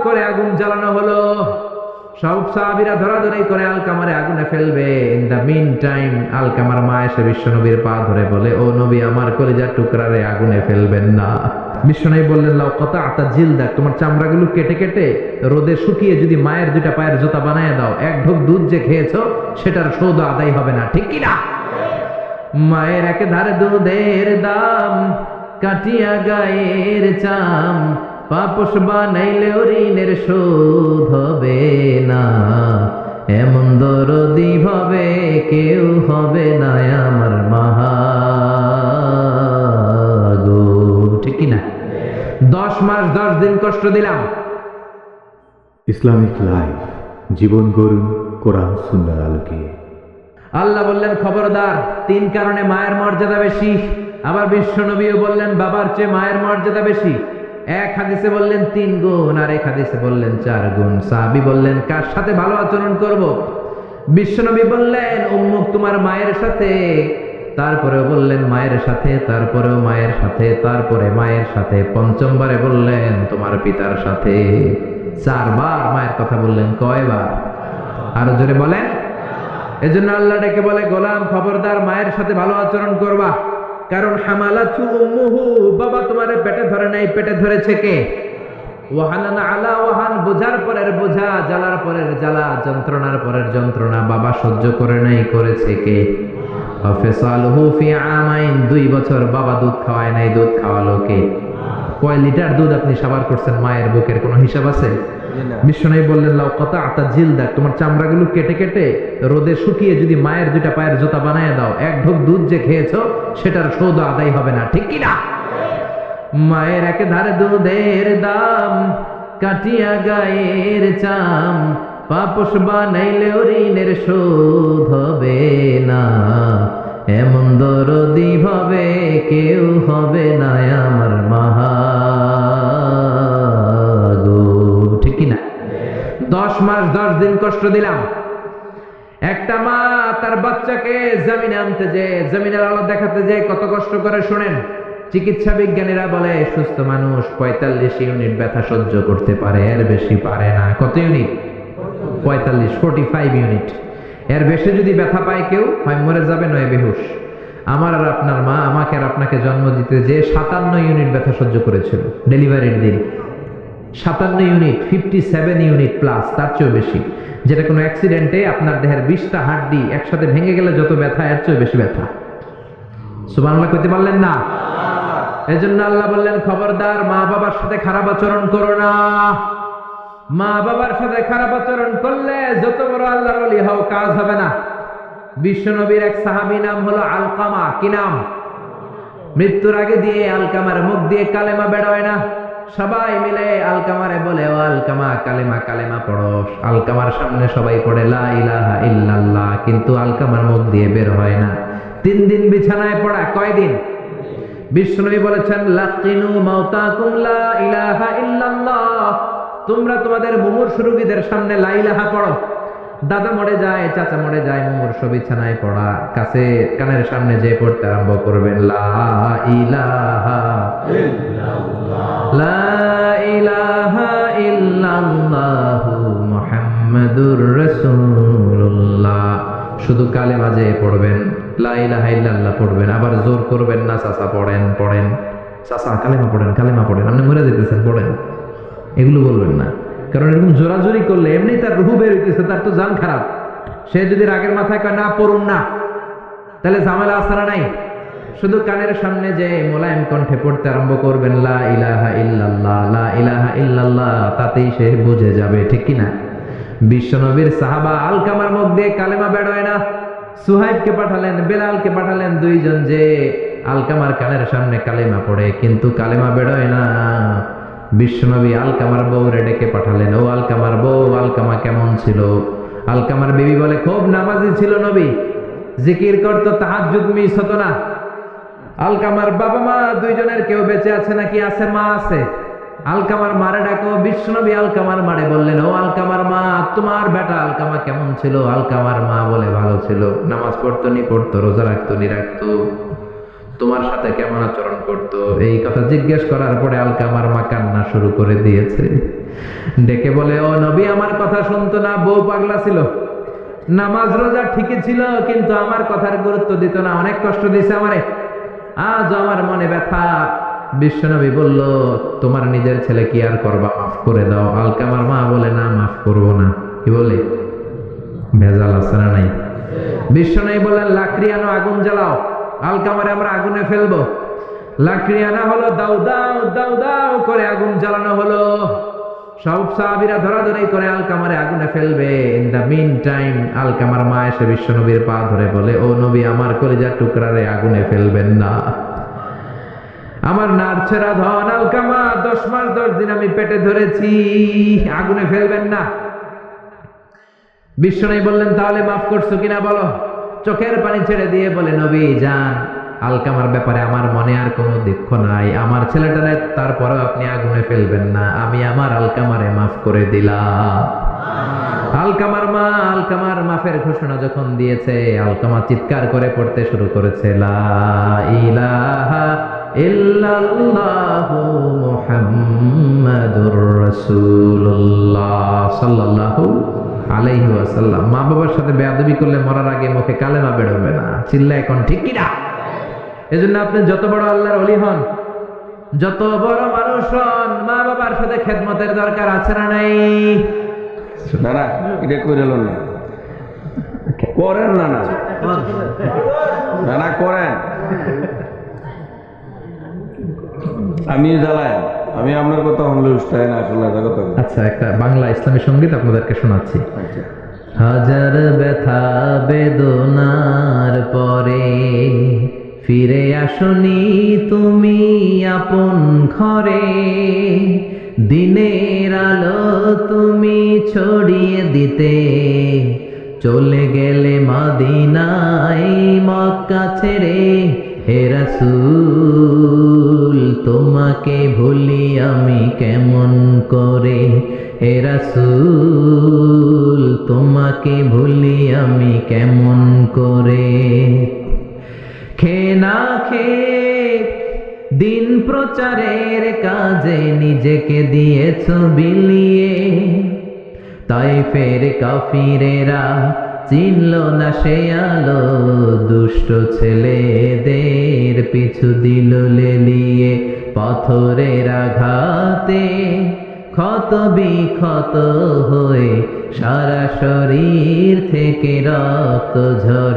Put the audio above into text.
করে আগুন জ্বালানো হলো। সব সাহাবীরা ধরাধরি করে আলকামারে আগুনে ফেলবে। ইন দা মিন টাইম আলকামার মা এসে বিশ্বনবীর পা ধরে বলে, ও নবী, আমার কলিজার টুকরারে আগুনে ফেলবেন না। বিশ্বনবী বললেন, লাউ কাতা'তা জিলদাক, তোমার চামড়াগুলো কেটে কেটে রোদে শুকিয়ে যদি মায়ের দুইটা পায়ের জুতা বানায় দাও, এক ঢোক দুধ যে খেয়েছো সেটার শোধ আদায় হবে না, ঠিক কি না? মায়ের একেধারে দুধের দাম, কাটিয়া গায়ের চাম, পাপস বানাইলেও ঋণের শোধ হবে না। এমন দরদি ভাবে কেউ হবে না আমার মাগো, ঠিক কি না? 10 মাস 10 দিন কষ্ট দিলাম। ইসলামিক লাইফ, জীবন গড়ুন কোরআন সুন্নাহর আলোকে। আল্লাহ বললেন, খবরদার, 3 কারণে মায়ের মর্যাদা বেশি। আবার বিশ্বনবীও বললেন, বাবার চেয়ে মায়ের মর্যাদা বেশি। এক হাদিসে বললেন 3 গুণ, আর এক হাদিসে বললেন 4 গুণ। সাহাবী বললেন, কার সাথে ভালো আচরণ করব? বিশ্বনবী বললেন, উম্মুক, তোমার মায়ের সাথে। তারপরেও বললেন মায়ের সাথে, তারপরেও মায়ের সাথে, তারপরে মায়ের সাথে, পঞ্চমবারে বললেন তোমার পিতার সাথে। 4 বার মায়ের কথা বললেন। কয়বার? আরো জোরে বলেন। এজন্য আল্লাহ ডেকে বলে, গোলাম, খবরদার, মায়ের সাথে ভালো আচরণ করবা। কারণ হামালাতু উম্মুহু, বাবা তোমারে পেটে ধরে নাই, পেটে ধরেছে কে? ওয়াহানান আলা ওয়াহান, বোঝার পরের বোঝা, জ্বালার পরের জ্বালা, যন্ত্রণার পরের যন্ত্রণা বাবা সহ্য করে নাই, করেছে কে? ফাসালহু ফি আমাইন, 2 বছর বাবা দুধ খাওয়ায় নাই, দুধ খাওয়ালো কে? কয় লিটার দুধ আপনি সাবার করছেন মায়ের বুকের, কোনো হিসাব আছে? বিশ্বনবী বললেন, লাউ কাতা'তা জিলদাক, তোমার চামড়াগুলো কেটে কেটে রোদে শুকিয়ে যদি মায়ের দুইটা পায়ের জুতা বানায় দাও, এক ঢোক দুধ যে খেয়েছো সেটার শোধ আদায় হবে না, ঠিক কি না? মায়ের একেধারে দুধের দাম, কাটিয়া গায়ের চাম, পাপস বানাইলেও ঋণের শোধ হবে না। এমন দরদি ভাবে কেউ হবে না আমার মাগো, ঠিক কি না? 10 মাস 10 দিন কষ্ট দিলাম। একটা মা তার বাচ্চাকে জমিনে আনতে যে, জমিনের আলো দেখাতে যে কত কষ্ট করে শোনেন। চিকিৎসা বিজ্ঞানীরা বলে, সুস্থ মানুষ 45 ইউনিট ব্যথা সহ্য করতে পারে, এর বেশি পারে না। কত ইউনিট? 45 ইউনিট। এর বেশি যদি ব্যথা পায় কেউ, হয় মরে যাবে, নয় বেহুশ। আমার আর আপনার মা আমাকে আর আপনাকে জন্ম দিতে যে 57 ইউনিট ব্যথা সহ্য করেছিল ডেলিভারির দিন। 57 ইউনিট, 57 ইউনিট প্লাস, তার চেয়েও বেশি। যেটা কোনো অ্যাক্সিডেন্টে আপনার দেহের 20টা হাড্ডি একসাথে ভেঙে গেলে যত ব্যথা, এর চেয়েও বেশি ব্যথা। সুবহানাল্লাহ কইতে পারলেন না? এজন্য আল্লাহ বললেন, খবরদার, মা বাবার সাথে খারাপ আচরণ করো না। মা বাবার সাথে খারাপ আচরণ করলে যত বড় আল্লাহর ওলি হও, কাজ হবে না। বিশ্বনবীর এক সাহাবী নাম হলো আলকামা। কি নাম? মৃত্যুর আগে দিয়ে আলকামার মুখ দিয়ে কালেমা বেরোয় না। সবাই মিলে আলকামারে বলে, ও আলকামা, কালেমা কালেমা পড়ো। আলকামার সামনে সবাই পড়ে লা ইলাহা ইল্লাল্লাহ, কিন্তু আলকামার মুখ দিয়ে বের হয় না। 3 দিন বিছানায় পড়া। কয়দিন? বিশ্বনবী বলেছেন, লাকিনু মাউতাকুম লা ইলাহা ইল্লাল্লাহ, তোমরা তোমাদের মুমূর্ষু রোগীদের সামনে লা ইলাহা পড়ো। দাদা মরে যায়, চাচা মরে যায়, মুমূর্ষু বিছানায় পড়া, কাছে কানের সামনে যে পড়তে আরম্ভ করবেন, লা ইলাহা ইল্লাল্লাহ, লা ইলাহা ইল্লাল্লাহু মুহাম্মাদুর রাসূলুল্লাহ। শুধু কালেমা যে পড়বেন, লা ইলাহা ইল্লাল্লাহ পড়বেন, আবার জোর করবেন না, চাচা পড়েন পড়েন, চাচা কালেমা পড়েন, কালেমা পড়েন, আপনি মরে যেতেছেন, পড়েন, এগুলো বলবেন না। কারণ এরকম জোরাজোরি করলে এমনি তার রূহ বের হইতেছে, তার তো জান খারাপ। সে যদি রাগের মাথায় কয় না পড়ুন না, তাহলে ঝামেলা আছে না নাই? শুধু কানের সামনে যে মোলায়েম কণ্ঠে পড়তে আরম্ভ করবেন, লা ইলাহা ইল্লাল্লাহ, লা ইলাহা ইল্লাল্লাহ, তাতেই সে বুঝে যাবে, ঠিক কি না? বিশ্বনবীর সাহাবা আলকামার মুখ দিয়ে কালেমা বেরোয় না। সুহাইবকে পাঠালেন, বেলালকে পাঠালেন, 2 জন যে আলকামার কানের সামনে কালেমা পড়ে, কিন্তু কালেমা বেরোয় না। বিশ্বনবী আলকামার বউরে ডেকে পাঠালেন, ও আলকামার বউ, আলকামা কেমন ছিল? আলকামার বিবি বলে, খুব নামাজি ছিল নবী, জিকির করতো, তাহাজ্জুদ মিস হতো না। আলকামার বাবা মা 2 জনের কেউ বেঁচে আছে নাকি? আছে, মা আছে। আলকামার মারে ডাকো। বিশ্বনবী আলকামার মারে বললেন, ও আলকামার মা, তোমার বেটা আলকামা কেমন ছিল? আলকামার মা বলে, ভালো ছিল, নামাজ পড়তো নি পড়তো, রোজা রাখতো নি রাখতো, তোমার সাথে কেমন আচরণ করতো? এই কথা জিজ্ঞেস করার পরে আলকামার মা কান্না শুরু করে দিয়েছে। ডেকে বলে, ও নবী আমার কথা শুনতো না, বউ পাগলা ছিল, নামাজ রোজা ঠিকই ছিল, কিন্তু আমার কথার গুরুত্ব দিত না, অনেক কষ্ট দিয়েছে আমারে, আজ আমার মনে ব্যথা। বিশ্বনবী বলল, তোমার নিজের ছেলে কি আর করবা, মাফ করে দাও। আলকামার মা বলে, না মাফ করবো না। কি বলে? ভেজাল আছে না নাই? বিশ্বনবী বললেন, লাকড়ি আনো, আগুন জ্বালাও, আলকামারে আমরা আগুনে ফেলবো। লাকড়ি আনা হলো, দাও দাও দাও দাও করে আগুন জ্বালানো হলো। সব সাহাবীরা ধরাধরি করে আলকামারে আগুনে ফেলবে। ইন দা মিন টাইম আলকামার মা এসে বিশ্বনবীর পা ধরে বলে, ও নবী আমার কলিজার টুকরারে আগুনে ফেলবেন না, আমার নারছেরা ধন আলকামা, 10 মাস 10 দিন আমি পেটে ধরেছি, আগুনে ফেলবেন না। বিশ্বনবী বললেন, তাহলে মাফ করছো কিনা বলো। চোখের পানি ছেড়ে দিয়ে বলে, নবী যান, আলকামার ব্যাপারে আমার মনে আর কোনো দুঃখ নাই, আমার ছেলেটারে তারপরেও আপনি আগুনে ফেলবেন না, আমি আমার আলকামারে মাফ করে দিলাম। আলকামার মা আলকামার মাফের ঘোষণা যখন দিয়েছে, আলকামা চিৎকার করে পড়তে শুরু করেছে, লা ইলাহা ইল্লাল্লাহু মুহাম্মাদুর রাসূলুল্লাহ সাল্লাল্লাহু আলাইহি ওয়াসাল্লাম। মা বাবার সাথে বেয়াদবি করলে মরার আগে মুখে কালেমা বেরোবে না, চিল্লা এখন ঠিক কি না? এজন্য আপনি যত বড় আল্লাহর ওলি হন, যত বড় মানুষ হন, মা বাবার সাথে খেদমতের দরকার আছে না নাই? না না, এটা কইরেল না, করেন না, না না না করেন। আমি জ্বালায়, আমি আপনার কথা শুনলে উস্তায় না, আসলে কথা। আচ্ছা, একটা বাংলা ইসলামী সঙ্গীত আপনাদেরকে শোনাচ্ছি। হাজার ব্যথা বেদনার পরে ফিরে আসনি তুমি আপন ঘরে, দিনের আলো তুমি ছড়িয়ে দিতে চলে গেলে মদিনায় মক্কা ছেড়ে। হে রাসূল তোমাকে ভুলি আমি কেমন করে, হে রাসূল তোমাকে ভুলি আমি কেমন করে। খেয়ে না খেয়ে দিন প্রচারের কাজে নিজেকে দিয়েছ বিলিয়ে, তাইফের কাফিরেরা চিনল না সে আলো, দুষ্ট ছেলেদের পিছু দিল লেলিয়ে। পাথরের আঘাতে ক্ষত বিক্ষত হয়ে সারা শরীর থেকে রক্ত ঝরে।